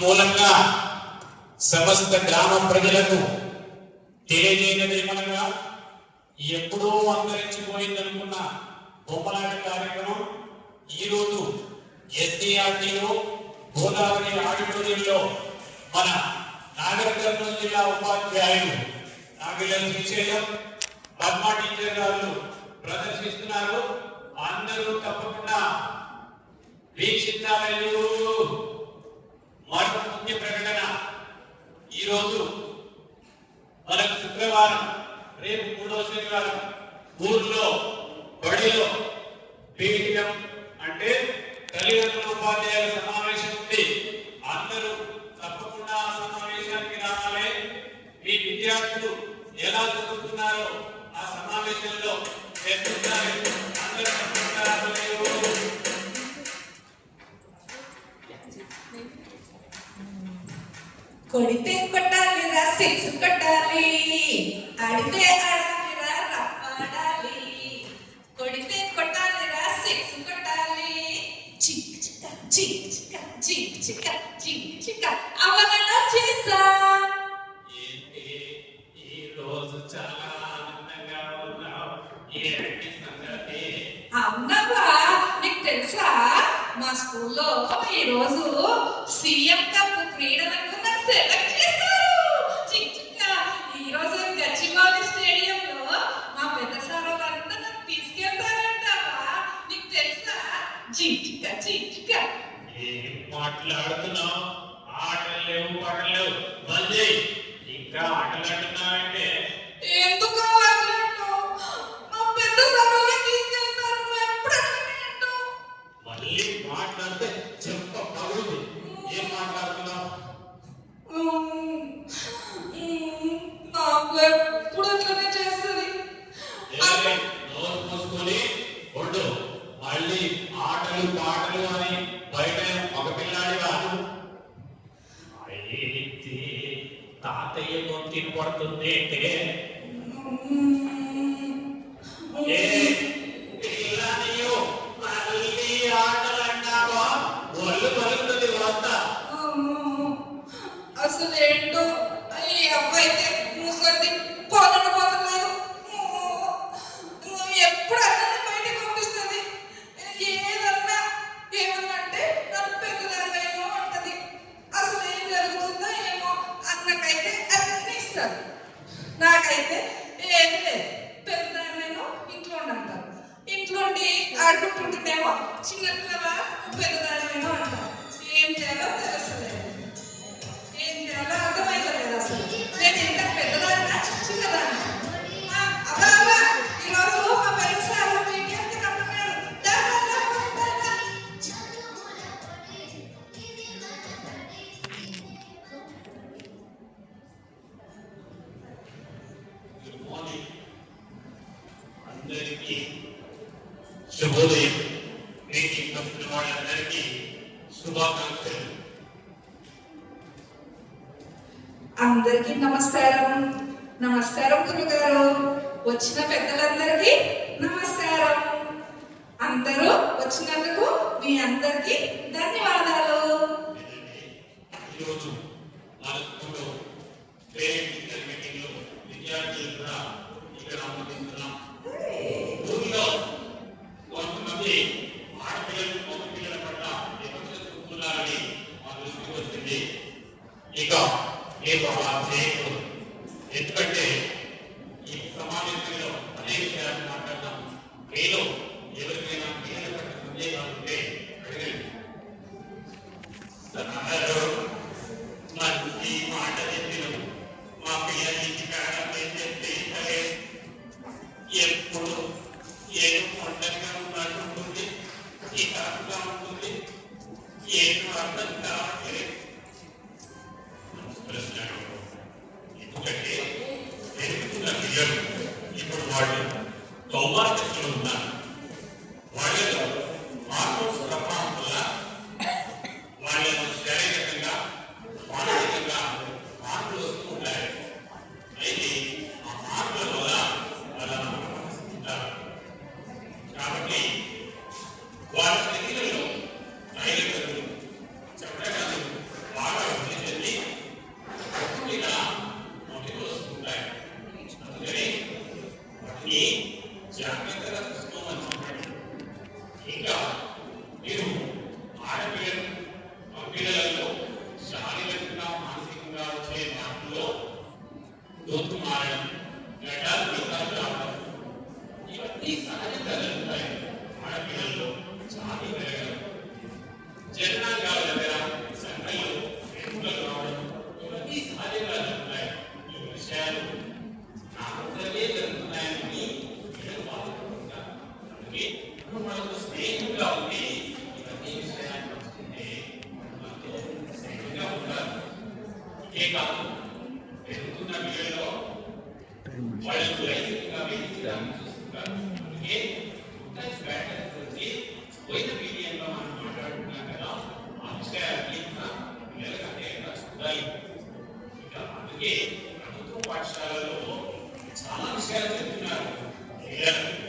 మూలంగా సమస్త గ్రామ ప్రజలకు తెలియజేయడమేమనగా ఎప్పుడో అంతరించిపోయిందనుకున్న బొమ్మలాట కార్యక్రమం ఈరోజు ఎస్డీఆర్టీలో గోదావరి ఆడిటోరియంలో మన నాగర్ కర్నూలు జిల్లా ఉపాధ్యాయులు నాగిల శ్రీశైలం పద్మ టీచర్ గారు ప్రదర్శిస్తున్నారు. అందరూ తప్పకుండా వీక్షించాలని మరొక ముఖ్య ప్రకటన. ఈరోజు మనకు శుక్రవారం, రేపు 3వ శనివారం ఊర్లో బడిలో పీఠం అంటే తల్లిదండ్రుల ఉపాధ్యాయుల సమావేశం ఉంది. అందరూ తప్పకుండా ఆ సమావేశానికి రావాలి. మీ విద్యార్థులు ఎలా చదువుతున్నారో ఆ సమావేశంలో చర్చించాలి. అందరూ తప్పకుండా రావాలి. కొడితే కొట్టాలిరా, సిక్స్ కొట్టాలి, ఆడితే ఆడాలిరా, రప్పాడాలి. కొడితే కొట్టాలిరా, సిక్స్ కొట్టాలి, చిక్ చిక్క చిక్ చిక్క చిక్ చిక్క చిక్ చిక్క అవగణ చేసా. ఈ రోజు చాలా ఆనందంగా ఉన్నావు. ఏంటి సంగతి? అవునవా, నీకు తెలుసా మా స్కూల్లో ఈ రోజు సీఎం కప్ క్రీడలకు నాకు సెలెక్ట్ చేశారు. చిక్చుక్క ఈ రోజు గచ్చిబౌలి స్టేడియంలో మా పెద్ద సార్ వాళ్ళంతా నాకు తీసుకెళ్తారంటావా? నీకు తెలుసా? చిక్చుక్క చిక్చుక్క ఏం మాట్లాడుతున్నావు? ఆటలు లేవు, పాటలు లేవు. మళ్ళీ ఇంకా ఆటలు ఆడుతున్నావంటే ఎందుకు వాళ్ళంటావు? మా పెద్ద సార్ వాళ్ళని తీసుకెళ్తారు, నువ్వు ఎప్పుడు అట్లనే అంటావు. మళ్ళీ మాట్లాడితే చెంప పగులుతుంది. ఏం మాట్లాడుతున్నావు? నాకు ఎప్పుడు అట్లనే చేస్తుంది. నోరు మూసుకొని ఉండు. మళ్ళీ ఆటలు పాటలు అని బయట ఒక పిల్లాడి వాడు అయితే తాతయ్య గొంతిని పడుతుంది అంటే మళ్ళీ ఆటలు అంటావా? ఒళ్ళు పలుకుతుంది వద్ద. అసలు ఏంటో ఈ అబ్బాయితే ముసలిది పోతలేదు. ఎప్పుడు అన్నీ బయటకు పంపిస్తుంది. ఏమన్నా అంటే నన్ను పెద్దదాన్నేమో అంటది. అసలు ఏం జరుగుతుందో ఏమో. అన్నకైతే అన్ని ఇస్తారు, నాకైతే ఏది లేదు. పెద్దదాన్నేమో ఇంట్లో అంటారు, ఇంట్లో ఉండి ఆడుకుంటుంటేమో చిన్నపిల్లవా పెద్దదాన్నేమో అంటారు. ఏం చేయాలో తెలుస్తలేదు, ఏం చేయాలో అర్థమైతలేదు. అసలు నేను ఇంత పెద్దదాన్నా చిన్నదాన్నా? అబ్బా ఈరోజు మా పెద్ద సార్ మీడియాకి రమ్మన్నాడు. అందరికీ శుభోదయం. మీటింగ్ వచ్చిన వాళ్ళందరికీ శుభాకాంక్షలు. అందరికీ నమస్కారం. నమస్కారం గురుగారు. వచ్చిన పెద్దలందరికీ నమస్కారం. అందరూ వచ్చినందుకు మీ అందరికీ ధన్యవాదాలు. ఈరోజు మన స్కూల్లో పేరెంట్ టీచర్ మీటింగ్లో విద్యార్థులు కూడా ఇక్కడ ఆమోదిస్తున్నాం. ఊరిలో కొంతమంది ఆడపిల్లలు మగ పిల్లల పట్ల వివక్ష చూపుతున్నారని మా దృష్టికి వచ్చింది. ఇక మీరు అలా చేయకూడదు. ఎందుకంటే ఈ సమావేశంలో అనేక విషయాలు మాట్లాడతాం. మీలో ఎవరికైనా పిల్లల పట్ల సందేహాలు ఉంటే అడగండి. మంచి మాట చెప్పినవు. మా పిల్లలకి కారణం చెప్తే ఎప్పుడు ఏదో ఒంటరిగా ఉన్నట్టుంటుంది, చికాకుగా ఉంటుంది, ఏదో అర్థం కావట్లేదు. ఎందుకంటే పెరుగుతున్న పిల్లలు ఇప్పుడు వాళ్ళు కౌమార దశలో ఉన్నారు. వాళ్ళలో హార్మోన్స్ ప్రభావం వల్ల వాళ్ళను శారీరకంగా మానసికంగా మార్పులు వస్తూ ఉంటాయి. అయితే ఆ మార్పుల వల్ల వాళ్ళను ఉంటారు. కాబట్టి వాళ్ళ శరీరంలో తైలకలు చెమటలు బాగా ఏ కాదు ఎదుగుతున్న పిల్లల్లో వాళ్ళకు లైంగికంగా వేధించడాన్ని చూస్తున్నారు. అందుకే ఉత్తర ప్యాటర్న్ గురించి పోయిన మీడియంలో మనం మాట్లాడుకున్నాం కదా, ఆ విషయాన్ని పిల్లలకు అధ్యయనంగా చూడాలి. ఇక అందుకే ప్రభుత్వ పాఠశాలలో చాలా విషయాలు చెప్తున్నారు పిల్లలకు.